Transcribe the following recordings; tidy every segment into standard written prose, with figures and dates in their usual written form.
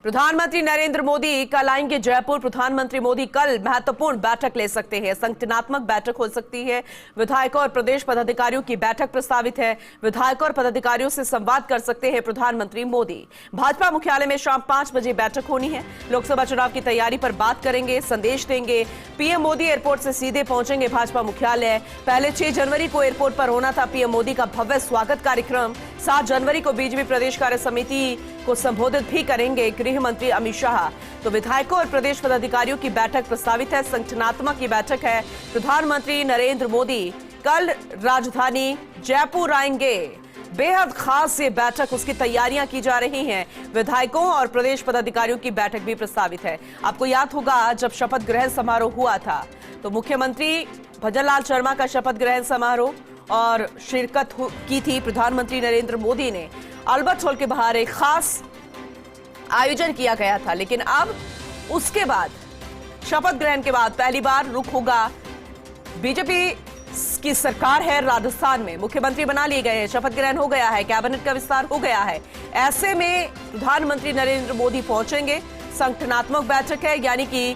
प्रधानमंत्री नरेंद्र मोदी कल आएंगे जयपुर। प्रधानमंत्री मोदी कल महत्वपूर्ण बैठक ले सकते हैं। संगठनात्मक बैठक हो सकती है। विधायकों और प्रदेश पदाधिकारियों की बैठक प्रस्तावित है। विधायकों और पदाधिकारियों से संवाद कर सकते हैं प्रधानमंत्री मोदी। भाजपा मुख्यालय में शाम 5 बजे बैठक होनी है। लोकसभा चुनाव की तैयारी पर बात करेंगे, संदेश देंगे। पीएम मोदी एयरपोर्ट से सीधे पहुंचेंगे भाजपा मुख्यालय। पहले 6 जनवरी को एयरपोर्ट पर होना था पीएम मोदी का भव्य स्वागत कार्यक्रम। 7 जनवरी को बीजेपी प्रदेश कार्य समिति को संबोधित भी करेंगे गृह मंत्री अमित शाह। तो विधायकों और प्रदेश पदाधिकारियों की बैठक प्रस्तावित है। संगठनात्मक की बैठक है। प्रधानमंत्री नरेंद्र मोदी कल राजधानी जयपुर आएंगे। बेहद खास ये बैठक, उसकी तैयारियां की जा रही हैं। विधायकों और प्रदेश पदाधिकारियों की बैठक भी प्रस्तावित है। आपको याद होगा जब शपथ ग्रहण समारोह हुआ था तो मुख्यमंत्री भजनलाल शर्मा का शपथ ग्रहण समारोह और शिरकत की थी प्रधानमंत्री नरेंद्र मोदी ने। अल्बर्ट हॉल के बाहर एक खास आयोजन किया गया था, लेकिन अब उसके बाद शपथ ग्रहण के बाद पहली बार रुख होगा। बीजेपी की सरकार है राजस्थान में, मुख्यमंत्री बना लिए गए हैं, शपथ ग्रहण हो गया है, कैबिनेट का विस्तार हो गया है। ऐसे में प्रधानमंत्री नरेंद्र मोदी पहुंचेंगे। संगठनात्मक बैठक है, यानी कि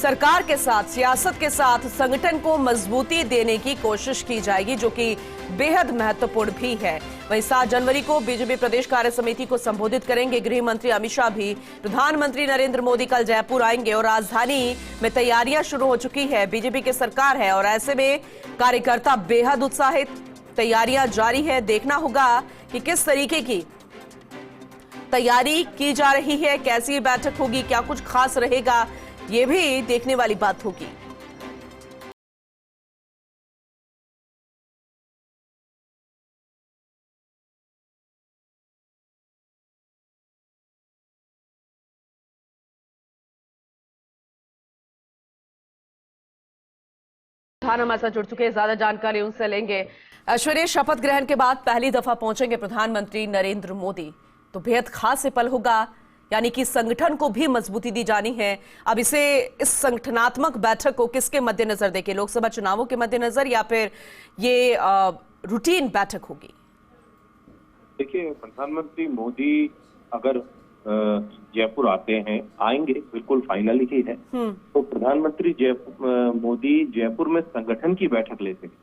सरकार के साथ, सियासत के साथ संगठन को मजबूती देने की कोशिश की जाएगी, जो कि बेहद महत्वपूर्ण भी है। वहीं 7 जनवरी को बीजेपी प्रदेश कार्य समिति को संबोधित करेंगे गृह मंत्री अमित शाह भी। प्रधानमंत्री नरेंद्र मोदी कल जयपुर आएंगे और राजधानी में तैयारियां शुरू हो चुकी है। बीजेपी की सरकार है और ऐसे में कार्यकर्ता बेहद उत्साहित, तैयारियां जारी है। देखना होगा कि किस तरीके की तैयारी की जा रही है, कैसी बैठक होगी, क्या कुछ खास रहेगा, ये भी देखने वाली बात होगी। हमारे साथ जुड़ चुके हैं, ज्यादा जानकारी उनसे लेंगे। ऐश्वर्या, शपथ ग्रहण के बाद पहली दफा पहुंचेंगे प्रधानमंत्री नरेंद्र मोदी, तो बेहद खास पल होगा, यानी कि संगठन को भी मजबूती दी जानी है। अब इस संगठनात्मक बैठक को किसके मद्देनजर देखें, लोकसभा चुनावों के मद्देनजर या फिर ये रूटीन बैठक होगी? देखिए, प्रधानमंत्री मोदी अगर जयपुर आएंगे बिल्कुल फाइनली ही है। तो प्रधानमंत्री मोदी जयपुर में संगठन की बैठक लेते हैं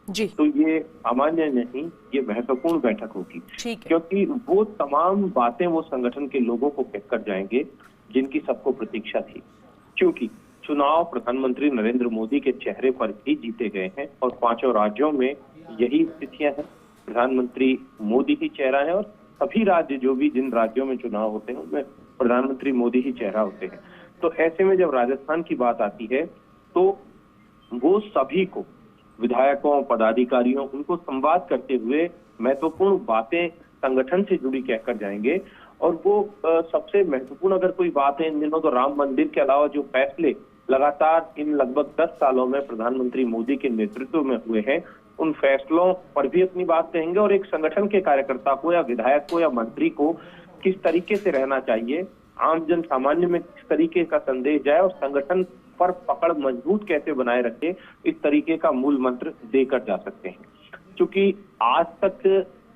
जी, तो ये सामान्य नहीं, ये महत्वपूर्ण बैठक होगी, क्योंकि वो तमाम बातें वो संगठन के लोगों को कहकर जाएंगे जिनकी सबको प्रतीक्षा थी। क्योंकि चुनाव प्रधानमंत्री नरेंद्र मोदी के चेहरे पर ही जीते गए हैं और 5 राज्यों में यही स्थितियां हैं। प्रधानमंत्री मोदी ही चेहरा है और सभी राज्य, जो भी जिन राज्यों में चुनाव होते हैं उनमें प्रधानमंत्री मोदी ही चेहरा होते हैं। तो ऐसे में जब राजस्थान की बात आती है तो वो सभी को, विधायकों, पदाधिकारियों, उनको संवाद करते हुए महत्वपूर्ण बातें संगठन से जुड़ी कहकर जाएंगे। और वो सबसे महत्वपूर्ण अगर कोई बात है इन दिनों, तो राम मंदिर के अलावा जो फैसले लगातार इन लगभग 10 सालों में प्रधानमंत्री मोदी के नेतृत्व में हुए हैं, उन फैसलों पर भी अपनी बात कहेंगे। और एक संगठन के कार्यकर्ता को या विधायक को या मंत्री को किस तरीके से रहना चाहिए, आम जन सामान्य में किस तरीके का संदेश जाए और संगठन पर पकड़ मजबूत कैसे बनाए रखे, इस तरीके का मूल मंत्र देकर जा सकते हैं। क्योंकि आज तक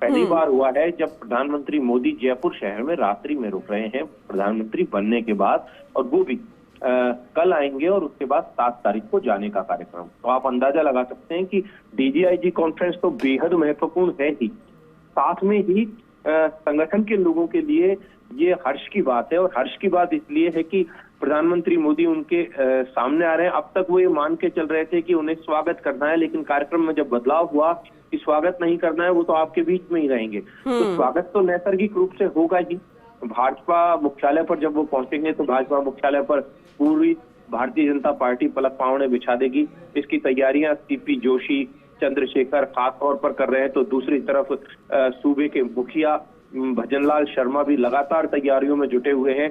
पहली बार हुआ है जब प्रधानमंत्री मोदी जयपुर शहर में रात्रि में रुक रहे हैं प्रधानमंत्री बनने के बाद, और वो भी कल आएंगे और उसके बाद 7 तारीख को जाने का कार्यक्रम। तो आप अंदाजा लगा सकते हैं कि डीजीआईजी कॉन्फ्रेंस तो बेहद महत्वपूर्ण है ही, साथ में ही संगठन के लोगों के लिए ये हर्ष की बात है। और हर्ष की बात इसलिए है कि प्रधानमंत्री मोदी उनके सामने आ रहे हैं। अब तक वो ये मान के चल रहे थे कि उन्हें स्वागत करना है, लेकिन कार्यक्रम में जब बदलाव हुआ कि स्वागत नहीं करना है, वो तो आपके बीच में ही रहेंगे। तो स्वागत तो नैसर्गिक रूप से होगा ही। भाजपा मुख्यालय पर जब वो पहुंचेंगे तो भाजपा मुख्यालय पर पूरी भारतीय जनता पार्टी पलक पांव बिछा देगी। इसकी तैयारियां सीपी जोशी, चंद्रशेखर खास तौर पर कर रहे हैं, तो दूसरी तरफ सूबे के मुखिया भजनलाल शर्मा भी लगातार तैयारियों में जुटे हुए हैं।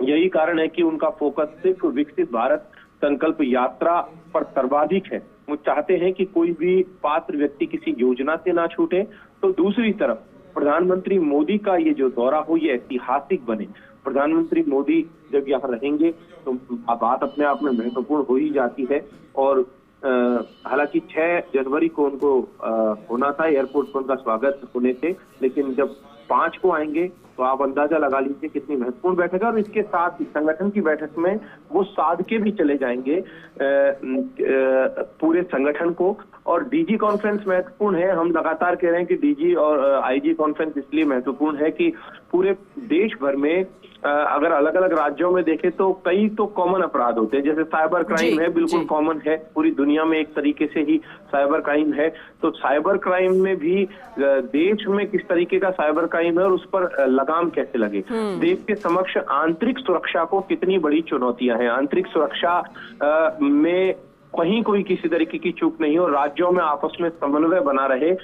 यही कारण है कि उनका फोकस सिर्फ विकसित भारत संकल्प यात्रा पर सर्वाधिक है। वो चाहते हैं कि कोई भी पात्र व्यक्ति किसी योजना से ना छूटे। तो दूसरी तरफ प्रधानमंत्री मोदी का ये जो दौरा हो ये ऐतिहासिक बने। प्रधानमंत्री मोदी जब यहाँ रहेंगे तो बात अपने आप में महत्वपूर्ण हो ही जाती है। और हालांकि 6 जनवरी को उनको होना था एयरपोर्ट पर उनका स्वागत होने से, लेकिन जब 5 को आएंगे तो आप अंदाजा लगा लीजिए कितनी महत्वपूर्ण बैठक है। और इसके साथ ही संगठन की बैठक में वो साध के भी चले जाएंगे पूरे संगठन को। और डीजी कॉन्फ्रेंस महत्वपूर्ण है, हम लगातार कह रहे हैं कि डीजी और आईजी कॉन्फ्रेंस इसलिए महत्वपूर्ण है कि पूरे देश भर में अगर अलग अलग राज्यों में देखें तो कई तो कॉमन अपराध होते हैं, जैसे साइबर क्राइम है, बिल्कुल कॉमन है, पूरी दुनिया में एक तरीके से ही साइबर क्राइम है। तो साइबर क्राइम में भी देश में किस तरीके का साइबर क्राइम है और उस पर लगाम कैसे लगे, देश के समक्ष आंतरिक सुरक्षा को कितनी बड़ी चुनौतियां हैं, आंतरिक सुरक्षा में कहीं कोई किसी तरीके की चूक नहीं हो, राज्यों में आपस में समन्वय बना रहे,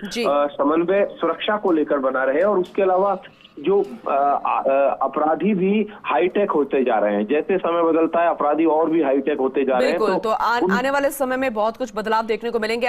समन्वय सुरक्षा को लेकर बना रहे। और उसके अलावा जो अपराधी भी हाईटेक होते जा रहे हैं, जैसे समय बदलता है अपराधी और भी हाईटेक होते जा रहे हैं। तो आने वाले समय में बहुत कुछ बदलाव देखने को मिलेंगे।